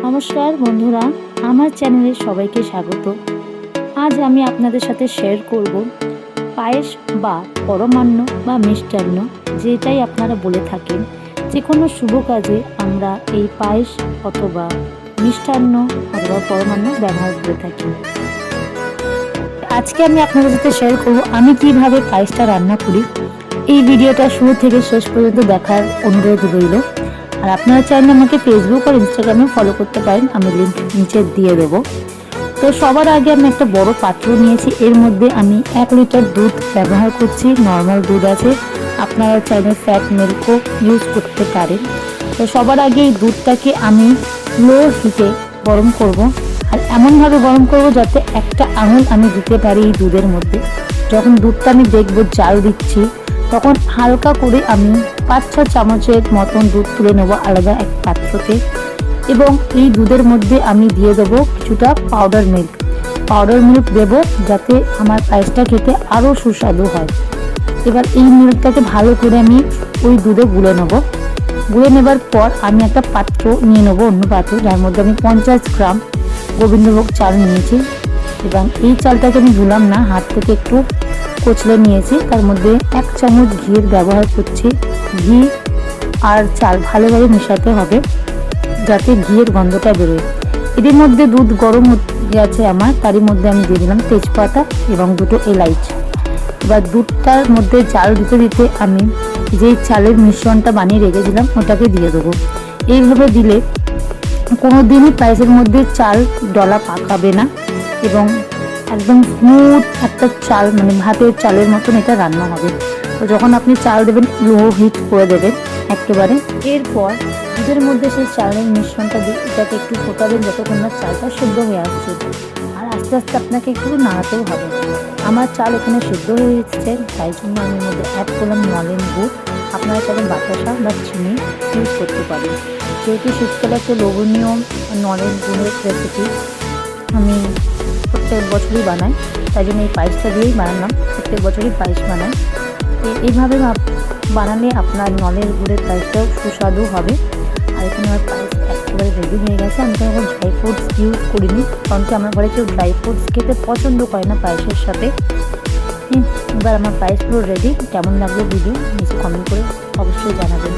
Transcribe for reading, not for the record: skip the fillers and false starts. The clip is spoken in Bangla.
নমস্কার বন্ধুরা, আমার চ্যানেলে সবাইকে স্বাগত। আজ আমি আপনাদের সাথে শেয়ার করব পায়েস বা পরমান্ন বা মিষ্টান্ন, যেটাই আপনারা বলে থাকেন। যে কোনো শুভ কাজে আমরা এই পায়েস অথবা মিষ্টান্ন অথবা পরমান্ন ব্যবহার করে থাকি। আজকে আমি আপনাদের সাথে শেয়ার করব আমি কিভাবে পায়েসটা রান্না করি। এই ভিডিওটা শুরু থেকে শেষ পর্যন্ত দেখার অনুরোধ রইল। আর আপনারা চাইলে আমাকে ফেসবুক আর ইনস্টাগ্রামে ফলো করতে পারেন, আমি লিঙ্ক নিচে দিয়ে দেবো। তো সবার আগে আমি একটা বড় পাত্র নিয়েছি, এর মধ্যে আমি 1 লিটার দুধ ব্যবহার করছি। নর্মাল দুধ আছে, আপনারা চাইলে ফ্যাট মিল্কও ইউজ করতে পারেন। তো সবার আগে এই দুধটাকে আমি লো হিটে গরম করব, আর এমনভাবে গরম করব যাতে একটা আঙুল আমি দিতে পারি এই দুধের মধ্যে। যখন দুধটা আমি দেখবো জাল দিচ্ছি, তখন হালকা করে আমি 5-6 চামচের মতন দুধ তুলে নেবো আলাদা এক পাত্রতে, এবং এই দুধের মধ্যে আমি দিয়ে দেবো কিছুটা পাউডার মিল্ক দেবো, যাতে আমার পায়েসটা খেতে আরও সুস্বাদু হয়। এবার এই মিল্কটাকে ভালো করে আমি ওই দুধে গুলে নেবো। গুলে নেবার পর আমি একটা পাত্র নিয়ে নেবো, অন্য পাত্র, যার মধ্যে আমি 50 গ্রাম গোবিন্দভোগ চাল নিয়েছি। এবং এই চালটাকে আমি ধুলাম না, হাত থেকে একটু কচলে নিয়েছি। তার মধ্যে 1 চামচ ঘিয়ের ব্যবহার করছি। ঘি আর চাল ভালোভাবে মেশাতে হবে যাতে ঘিয়ের গন্ধটা বেরোয়। এর মধ্যে দুধ গরম হয়ে আছে আমার, তারই মধ্যে আমি দিয়ে দিলাম তেজপাতা এবং 2টো এলাচ। এবার দুধটার মধ্যে চাল দিতে দিতে আমি যেই চালের মিশ্রণটা বানিয়ে রেখেছিলাম ওটাকে দিয়ে দেবো। এইভাবে দিলে কোনো দিনই পায়েসের মধ্যে চাল ডলা পাকাবে না, এবং একদম স্মুথ একটা চাল, মানে ভাতের চালের মতন এটা রান্না হবে। তো যখন আপনি চাল দেবেন, লো হিট করে দেবেন একেবারে। এরপর দুধের মধ্যে সেই চালের মিশ্রণটা দিয়ে এটাকে একটু ফোটাবেন যতক্ষণ না চালটা সেদ্ধ হয়ে আসছে। আর আস্তে আস্তে আপনাকে একটু নাড়াতেও হবে। আমার চাল এখানে সেদ্ধ হয়ে এসেছে, তাই জন্য আমি মধ্যে অ্যাড করলাম নলেন গুড়। আপনারা চাইলে বাতাসা বা চিনি ইউজ করতে পারেন। যেহেতু শীতকালে একটা লোভনীয় নলেন গুড়ের রেসিপি আমি প্রত্যেক বছরই বানাই, তাই জন্য এই পায়েসটা দিয়েই বানালাম। প্রত্যেক বছরই পায়েস বানাই। তো এইভাবে বানালে আপনার নলের গুড়ের পায়েসটাও সুস্বাদু হবে। আর এখানে আমার পায়েস একেবারে রেডি হয়ে গেছে। আমি তো এখন ড্রাই ফ্রুটস ইউজ করিনি, কারণ কি আমার ঘরে কেউ ড্রাই ফ্রুটস খেতে পছন্দ করে না পায়েসের সাথে। এবার আমার পায়েস পুরো রেডি। কেমন লাগলো ভিডিও নিচে কমেন্ট করে অবশ্যই জানাবেন।